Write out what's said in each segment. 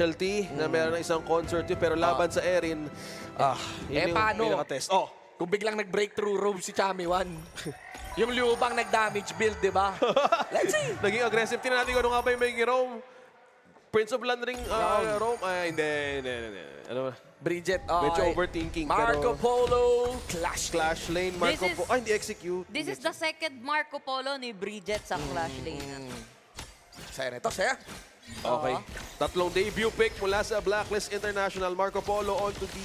specialty na meron ng isang concert yun, pero laban sa Erin, yun yung paano? pinaka-test. Oh, Kung biglang nag-breakthrough roam si Chami 1, yung Liubang nag-damage build, di ba? Let's see. naging aggressive. Tingnan natin kung ano nga ba yung may Rome. Prince of Land ring Rome. Hindi. Ano ba? Bridget, Medyo overthinking, Marco pero- Polo, Clash. Clash Lane, Marco This is- Po. Ay, hindi execute. This is the second Marco Polo ni Bridget sa Clash Lane. Saya nito, saya. Okay. Tatlong debut pick mula sa Blacklist International. Marco Polo on to the...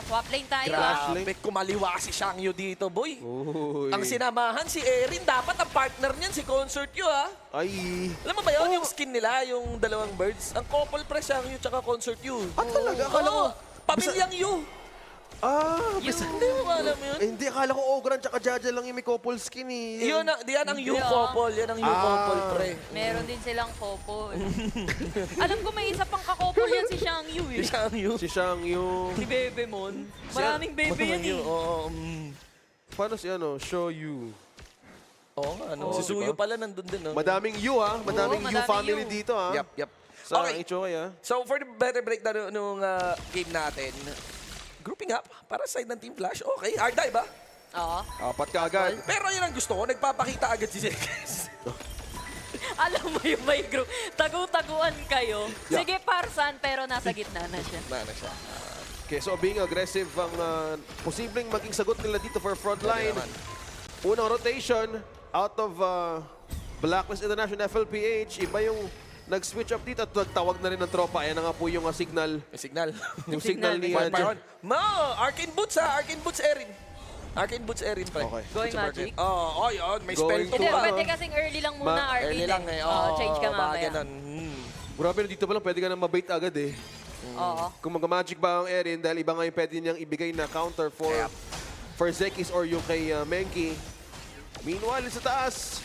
Swap lane tayo. Clash Grabe, kumaliwa si Shang Yu dito, boy. Uy. Ang sinamahan si Erin, dapat ang partner niyan si Concert Yu, ha? Ay. Alam mo ba yun, yung skin nila, yung dalawang birds? Ang couple pre Shang Yu tsaka Concert Yu. Talaga? Akala ko... Pamilyang Yu. Hindi mo alam yun? Hindi, akala ko Ogran tsaka Jaja lang yung may couple skin eh. Yan ang Yu Hindi, couple, yan ang Yu couple, pre. Meron din silang couple. Alam ko may isa pang kakouple yan si Shang Yu Si eh. Shang Yu. Si Shang Yu. Si Bebe Mon. Maraming bebe yan eh. Oo, Paano si ano? Show you. Oo nga, no? Si Suyo pala nandun din, no? Madaming Yu ha. Madaming Yu madaming family Yu. dito ha. Yep. Sa Okay. Ichoy ha. So, for the better breakdown nung game natin, grouping up para sa side ng Team Flash. Okay, R-Dive ba? Oo. Apat ka agad. Pero yun ang gusto ko, nagpapakita agad si Zekes. Alam mo yung may group. Tagu-taguan kayo. Yeah. Sige, Parsan, pero nasa gitna na siya. Na siya. Okay, so being aggressive ang posibleng maging sagot nila dito for frontline. naman. Unang rotation out of Blacklist International FLPH. Iba yung nag-switch up dito at nagtawag na rin ng tropa. Ayan na nga po yung signal. May signal. Yung signal ni... Point pa yun. Arcane Boots ha! Arcane Boots Erin. Arcane Boots Erin, pre. Okay. Going magic. Oo, yun. May spell Going to Hindi, to- pa. pwede kasing early lang muna, Arlene. Early lang eh. Change ka baka mamaya. ganun. Grabe na dito pa lang, pwede ka na mabait agad eh. Oo. Kung mag-magic ba ang Erin, dahil iba nga yung pwede niyang ibigay na counter for Zekis or yung kay Menki. Meanwhile, sa taas,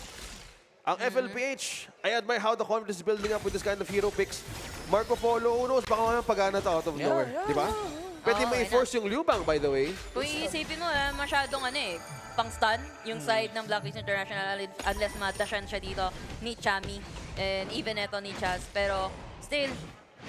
ang FLPH, I admire how the confidence is building up with this kind of hero picks. Marco Polo, who knows, baka mamaya pagana to out of nowhere. Di ba? Pwede Oo, may force yung Liubang, by the way. Kung iisipin mo, masyadong pang-stun yung side ng Blacklist International unless madashan siya dito ni Chami and even eto ni Chaz. Pero still,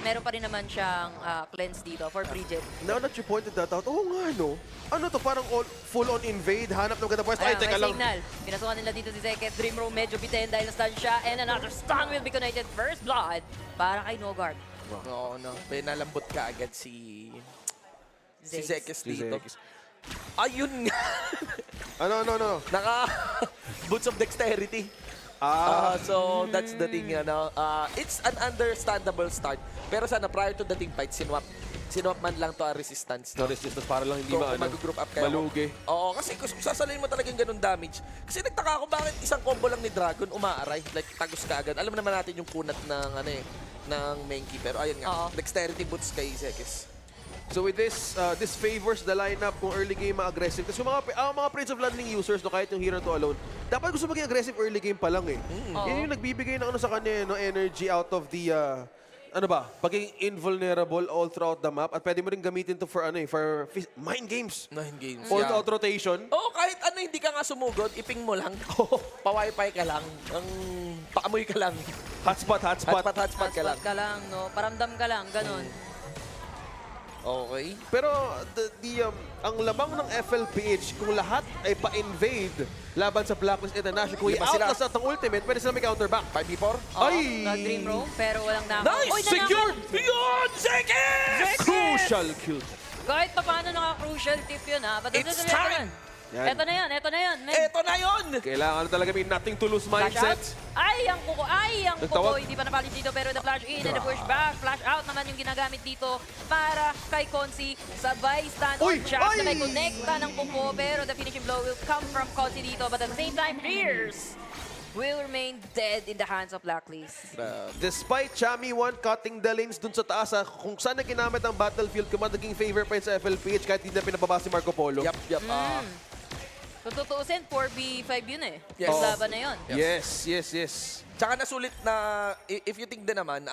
meron pa rin naman siyang cleanse dito for Bridget. Now that you pointed that out, oo nga, no? Ano to, parang full-on invade, hanap ng ganda pwesto. Ay, teka May lang. signal. Pinasukan nila dito si Zeket. Dream Room medyo bitin dahil na-stun siya. And another stun will be connected. First blood para kay Nogard. Oo, no. Pinalambot ka agad si Zekes Si dito. Zekis. Ayun nga. Ano? Naka Boots of Dexterity. So that's the thing, it's an understandable start. Pero sana prior to the team fight, sinwap man lang to a resistance. No resistance para lang hindi Kung mag-group up kayo. malugi. Oo, kasi kung sasalin mo talagang ganun damage. Kasi nagtaka ako bakit isang combo lang ni Dragon umaaray. Like, tagos ka agad. Alam naman natin yung kunat ng, ng Menki. Pero ayun nga, dexterity boots kay Zekis. So with this, this favors the lineup kung early game aggressive. Kasi mga Prince of Landing users, no, kahit yung Hero to alone, dapat gusto maging aggressive early game pa lang eh. Yan yung nagbibigay ng sa kanya, no, energy out of the, pagiging invulnerable all throughout the map. At pwede mo rin gamitin to for, for mind games. 9 games. All-out rotation. Oo, kahit hindi ka nga sumugod, iping mo lang. Pa-wifi ka lang. Paamoy ka lang. Hotspot ka lang. Hotspot ka lang, no? Paramdam ka lang, ganun. Okay. Pero ang lamang ng FLPH, kung lahat ay pa-invade laban sa Blacklist International, kung Hindi pa sila. i-outlast at ang ultimate, pwede sila may counterback. 5v4? Ay! Nag-Dream Room, pero walang nakaw. Nice! Oy, Secured! Yun! Zekis! Crucial kill. Kahit pa paano naka-crucial tip yun, ha? But It's time! Yan. Ito na yun. Eto na yun! Kailangan talaga may nothing to lose Flash mindset. out. Ay, ang Nagtawag. kuko. Hindi pa napalit dito, pero the flash in and the push back. Flash out naman yung ginagamit dito para kay Konsi. Sabay stand on Uy! shot Ay! na may connecta ng kuko, pero the finishing blow will come from Konsi dito. But at the same time, Fierce will remain dead in the hands of Blacklist. Despite Chami 1 cutting the lanes dun sa taas, kung saan na ginamit ang battlefield command, naging favor pa yun sa FLPH kahit hindi na pinababa si Marco Polo. Yup. Kung tutuusin, 4v5 yun eh. Yes. Ang laban na yun. Yes. Tsaka nasulit na, if you think din naman,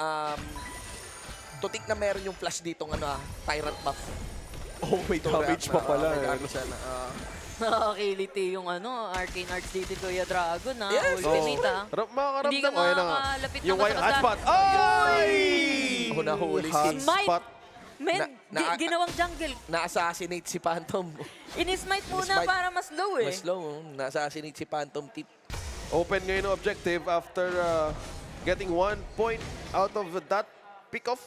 tutik na meron yung flash dito ng Tyrant buff. Oh, may damage pa pala. May damage siya na, Nakakiliti yung Arcane Arts dito, Kuya Dragon, ha? Yes. Ultimate, ha? Makaramdam. Hindi ka Oh, yan na nga. makakalapit Yung ng white matanda. hotspot. Ay! nahuli si... hotspot. Men, ginawang jungle. Na-assassinate si Phantom. In-smite muna In-smite. para mas low eh. Mas low, na-assassinate si Phantom Tip. Open ngayon ang objective after getting 1 point out of that pick-off.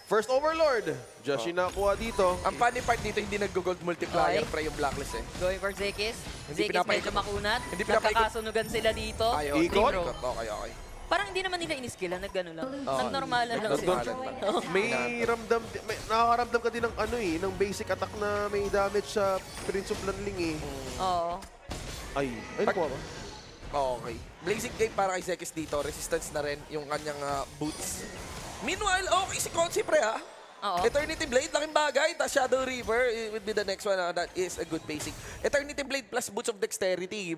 First Overlord. Joshi nakuha dito. Ang funny part dito, hindi nag-gold multiplier Okay. pre yung Blacklist eh. Going for Zekis. Hindi Zekis pinapaikot. medyo makunat. Hindi pinapaikot. Nagkakasunugan sila dito. Ayaw. Ikot? Okay. Parang hindi naman nila in-skillan, nag-ano lang. Oo. Nag-normalan lang Nag- sila. Normalan May nakakaramdam ka din ng ano eh, ng basic attack na may damage sa Prince of Lanling eh. Oo. Ay, nakuha ba? Okay. Blazing Cape para kay Zekis dito. Resistance na rin yung kanyang boots. Meanwhile, okay si Consi pre ha. Oo. Eternity Blade, laking bagay. Tapos Shadow River would be the next one. That is a good basic. Eternity Blade plus Boots of Dexterity.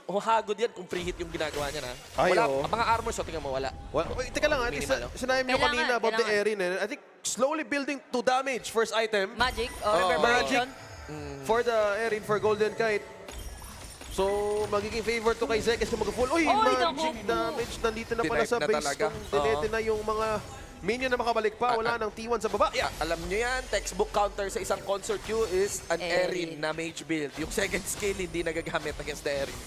Hagod yan kung free hit yung ginagawa niya na. Ay, Wala, oo. ang mga armors, so tingnan mo, wala. Wait, teka lang, Minimal, no? sinabi niyo Kailangan, kanina about the kailangan. Erin. I think slowly building to damage. First item Magic or Oo. Reverberation. for the Erin for Golden Kite. So, magiging favor to kay Zekis na mag-full. Uy, Oy, magic naku. damage. Nandito na pala Denied sa na base. talaga. Kung dinete na yung mga minion na makabalik pa. Wala nang T1 sa baba. Yeah, alam nyo yan, textbook counter sa isang consort queue is an Erin. Erin na mage build. Yung second skill hindi nagagamit against the Erin.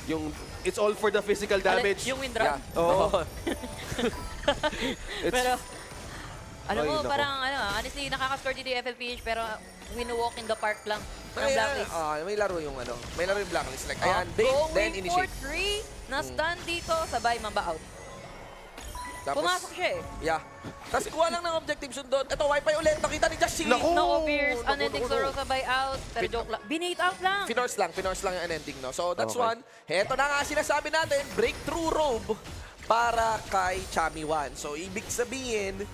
Yung it's all for the physical damage. Yung windrun. Yeah. Oo. It's- Pero, alam Ay, mo, nako. parang, honestly, nakaka-score dito yung FLPH, pero win-walk in the park lang ng Blacklist. May laro yung may laro yung Blacklist. Like, Ah, ayan, then going for initiate. 3, na-stun dito, sabay mamba out. Tapos, Pumasok siya eh. Yeah. Tapos kuha lang ng objective sundot. Ito, wifi ulit. Nakita ni Josh. Naku! No Pierce, naku, unending naku, sorrow naku. sabay out, pero joke lang. Binate out lang. Finors lang yung unending, no? So, that's Okay. one. Heto na nga sinasabi natin, breakthrough robe para kay Chami Wan. So, ibig sabihin,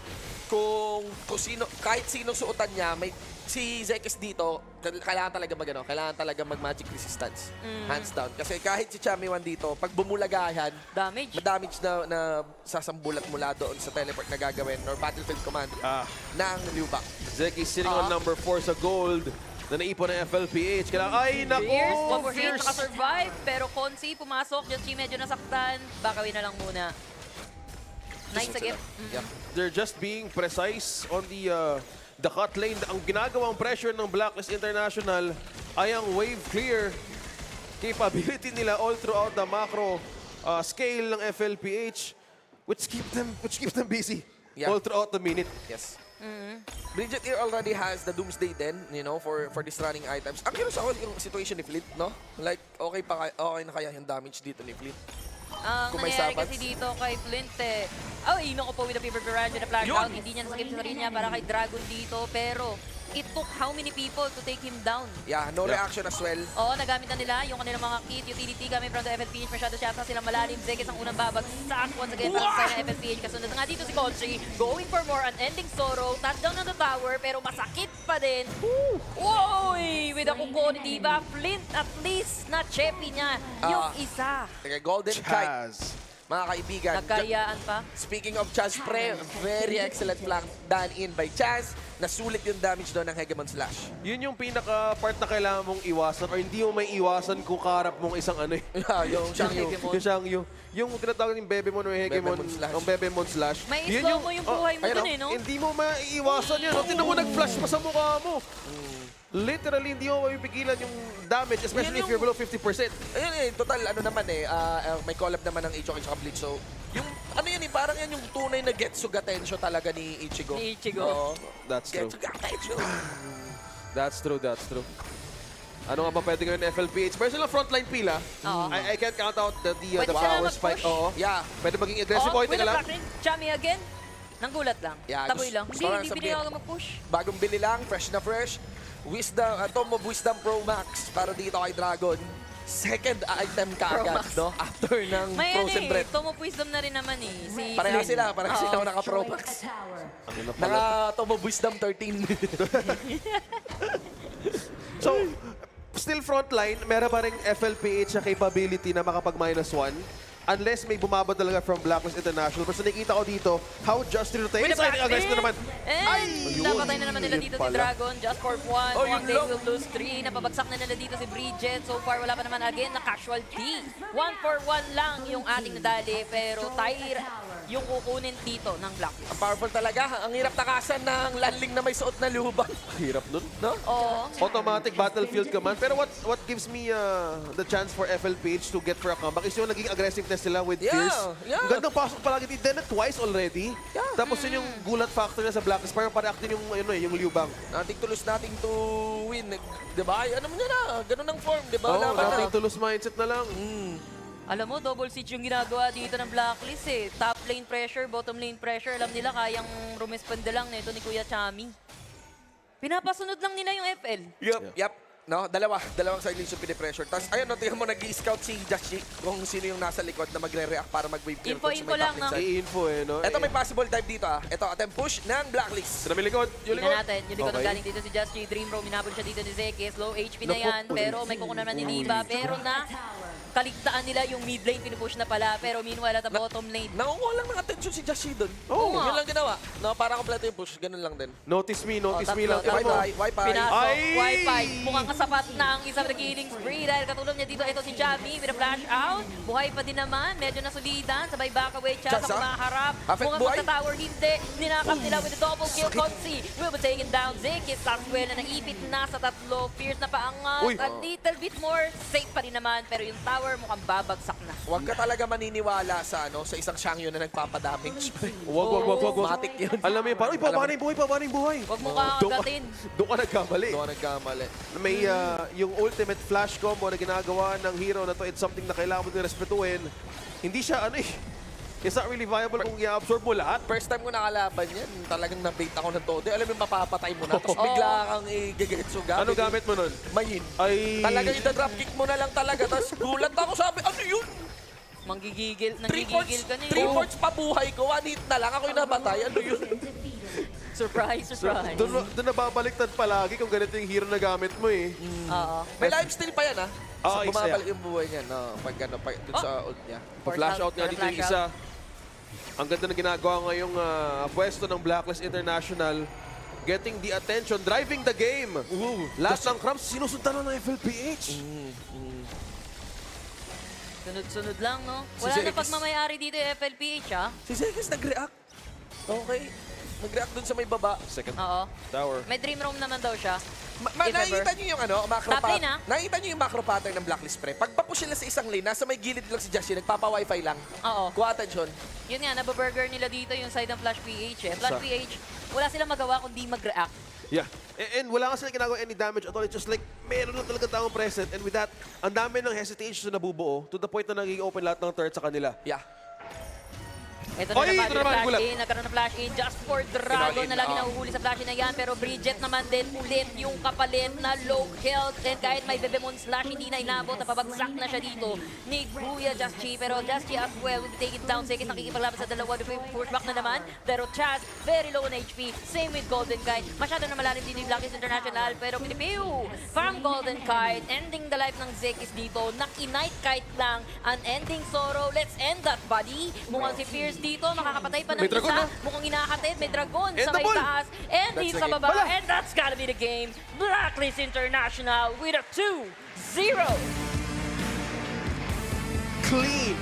kung sino, kahit sino suotan niya, may si Zekis dito, kailangan talaga mag-magic resistance. Hands down. Kasi kahit si Chami Wan dito, pag bumulagahan, Damage. madamage na sasambulat mula doon sa teleport na gagawin or battlefield command ng Liu Bang. Zekis sitting on number 4 sa gold na naipon ng FLPH. Kailangan, ay, naku! Pierce, overhit, Fierce. nakasurvive, pero Consi pumasok, Just medyo nasaktan, bakawin na lang muna. Nice again. Yeah. They're just being precise on the cut lane. Ang ginagawang pressure ng Blacklist International ay ang wave clear capability nila all throughout the macro scale ng FLPH, which keep them busy Yeah. all throughout the minute. Yes. Bridget here already has the Doomsday Den, for these running items. Ang curious ako yung situation ni Fleet, no? Like, okay na kaya yung damage dito ni Fleet? Ang Kung may nangyayari sabats. kasi dito kay Flint ino ko po with the paper piranha na flash Yun! out. Hindi niya nasakit sa sarili niya para kay Dragon dito. Pero it took how many people to take him down? Yeah, no reaction as well. Oo, nagamit na nila yung kanilang mga kit, utility gamit from the FLPH. Masyado siya sila malalim. Zekis ang unang babagsak. Once again, para sa ng FLPH. Kasunod nga dito si Conchi. Going for more, unending sorrow. Touchdown on the tower, pero masakit pa din. Uy! With a Kukoni, diba? Flint at least na cheppy niya yung isa. Teka, Golden Kite, Chaz. mga kaibigan. Nagkariyaan pa. Speaking of Chaz Pre, very excellent flank done in by Chaz. Nasulit yung damage doon ng Hegemon Slash. Yun yung pinaka-part na kailangan mong iwasan or hindi mo may iwasan kung kaharap mong isang ano eh. yung Shangyu. Hegemon. Yung Shangyu. Yung tinatawag yung Bebemon or Hegemon, Bebemon Slash. ang Bebemon Slash. May Yun slow mo yung buhay mo ayun, dun eh, no? Hindi mo maiiwasan yun. Tingnan mo nag-flash pa sa mukha mo. Literally, hindi mo mapipigilan yung damage, especially if you're below 50%. Ayun total, may collab naman ng Ichigo at Bleach. So, yung, parang yan yung tunay na Getsuga Tensho talaga ni Ichigo. Ni Ichigo. Oo. That's true. Getsuga Tensho. That's true. Ano nga ba pwede gawin ng FLPH? Meron silang frontline pila. Oo. I can't count out the Pwede sila power spike. mag-push. Oo. Yeah. Pwede maging aggressive. Okay, with teka the lang. black ring, Chami again. Nanggulat lang. Yeah, Taboy lang. gusto Hindi sabihin. pinili ako mag-push. Bagong bili lang, fresh na fresh. Wisdom, Tom of Wisdom Pro Max para dito kay Dragon. Second item Pro kaagad, Max. no? After ng May Frozen Breath. Tom of Wisdom na rin naman eh. Si Pareha Flynn. sila, parang sila Oo. naka-Pro Max. Ano na pala? Naka Tom of Wisdom 13. So, still frontline, meron pa rin FLPH na capability na makapag--1 unless may bumaba talaga from Blacklist International. Pero sa nakikita ko dito, how just rotate. With the Ay, back aggressive na naman. And Ayun. napatay na naman nila Yun dito si pala. Dragon. Just for one. Oh, One yun day lang. will lose 3. Napabagsak na nila dito si Bridget. So far, wala pa naman again na casualty. 1 for 1 lang yung ating nadali. Pero yung kukunin dito ng Blacklist. Ang powerful talaga. Ang hirap takasan ng landing na may suot na lubang. Hirap nun. No? Oo. Automatic battlefield command. Pero what gives me the chance for FLPH to get for a comeback is yung naging aggressiveness nila with Yeah, Fierce. yeah. Ang gandang pasok palagi. They did it twice already. Yeah. Tapos yun yung gulat factor na sa Blacklist. Parang pareact din yung Liubang. Nating tulos nating to win. Diba? Ano mo niya na? Ganun ang form. Diba? Oo, Laban na. nating tulos mindset na lang. Alam mo, double siege yung ginagawa dito ng Blacklist eh. Top lane pressure, bottom lane pressure. Alam nila kayang rumisponde lang nito ni Kuya Chami. Pinapasunod lang nila yung FL. Yup. No, dalawang silence yung pinipressure. Tapos, ayun, no, tingnan mo, nag-i-scout si Jashi kung sino yung nasa likod na magre-react para mag-wave clear. Info dun sa may lang, top lane no? side. I-info no? Ito may possible dive dito Ito, attempt push ng Blacklist. Sila may likod. Yung Tingnan likod. natin, yung likod Okay. ng galing dito si Just G. Dream Roam, minabol siya dito ni Zekis. Low HP na Naku, yan, pero may kukunan naman ni Diva. Pero kaligtaan nila yung mid lane, pinupush na pala. Pero meanwhile, at the bottom lane. Nangunguha lang ng attention si Jashi doon. Oo nga. Yun lang ginawa. No, para kompleto yung push. Ganun lang din. Notice me lang. Tatlo. Ito mo. Wi-Fi. Pinasok, Ay! Wi-Fi. Mukhang kasapat na ang isang nag-healing spree dahil katulad niya dito, ito si Chami with a flash out. Buhay pa din naman, medyo nasulidan. Sabay back away, Chaz Chaz, ang maharap. Affect Mukhang buhay? magta-tower, hindi. Ninakap nila with a double kill. Konsi will be taken down. Zekis, Samuel na naipit na sa tatlo. Fierce na paangat. Uy. A little bit more safe pa rin naman. Pero yung tower mukhang babagsak na. Huwag ka talaga maniniwala sa isang Shangyo na nagpapadamage. Wag. Matik yun. Alam mo yun, parang pabana yung buhay. Huwag mo kakagatin. Doon ka nagkamali. Doon nagkamali. May yung ultimate flash combo na ginagawa ng hero na to, it's something na kailangan mo din respetuhin. Hindi siya it's not really viable kung i-absorb mo lahat. First time ko nakalaban yan, talagang nabait ako ng todo. Alam mo, mapapatay mo na. Tapos bigla kang i-gegetsu gamit. Ano gamit mo nun? Mayin. Ay... Talagang ita-drop kick mo na lang talaga. Tapos gulat ako, sabi, ano yun? Nanggigigil ka na 3/4 pabuhay ko, 1 hit na lang. Ako yung nabatay. Ano yun? Surprise. Doon nababaliktad palagi kung ganito yung hero na gamit mo eh. Oo. May life steal pa yan, ha? Ah, So, isa bumabalik yung buhay niya, no? Dun sa ult niya. Pa-flash out nga Para dito yung flash isa. Ang ganda na ginagawa ngayong pwesto ng Blacklist International. Getting the attention, driving the game. Lahat ng crumbs, sinusundan na ng FLPH. Sunod-sunod lang, no? Si Wala na Zekis. pagmamayari dito yung FLPH, ha? Si Zekis nag-react. Okay. Nag-react dun sa may baba. Second Oo. tower. May dream room naman daw siya. If Nakikita ever. niyo yung macro Top lane, pattern. Nakikita niyo yung macro pattern ng Blacklist pre. Pag papush sila sa isang lane, nasa may gilid lang si Jashi, nagpapa-wifi lang. Oo. Kuha attention. Yun nga, nababurger nila dito yung side ng Flash PH, eh. Flash PH, wala silang magawa kundi mag-react. Yeah. And wala kasi ginagawa any damage at all. It's just like, meron na talaga taong present. And with that, ang dami ng hesitation na nabubuo to the point na naging open lahat ng turret sa kanila. Yeah. Ito na Ay, naman ito yung naman, flash gulat. in. Nagkaroon ng flash in just for Dragon Pinall in, na lagi oo. nahuhuli sa flash in na yan. Pero Bridget naman din ulit yung kapalit na low health. And kahit may Bebemon slash, hindi na inabot. Napabagsak na siya dito ni Kuya Just Chi. Pero Just Chi as well will be taken down. Second nakikipaglaban sa dalawa. Pushback na naman. Pero Chaz, very low on HP. Same with Golden Kite. Masyado na malalim din yung Blacklist International. Pero pinipiw from Golden Kite. Ending the life ng Zekis dito. Naki-Night Kite lang. Unending sorrow. Let's end that, buddy. Mukhang si Fierce dito. Makakapatay pa ng May dragon isa. na. Mukhang inahatid. May dragon And sa the may ball. taas. And That's dito the sa game. baba. Wala. And that's gotta be the game. Blacklist International with a 2-0. Clean,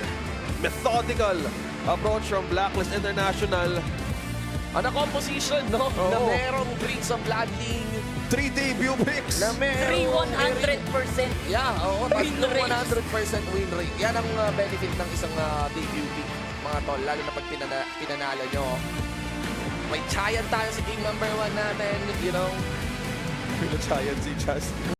methodical approach from Blacklist International. Ano composition, no? Oo. Na merong bricks of landing. 3 debut picks. Na merong... 3-100%. Yeah, oo. Win rate. 100% win rate. Yan ang benefit ng isang debut pick, mga tol. Lalo na pag pinanalo nyo. May Chayan tayo sa game number 1 natin, you know. Pinachayan si Chaz.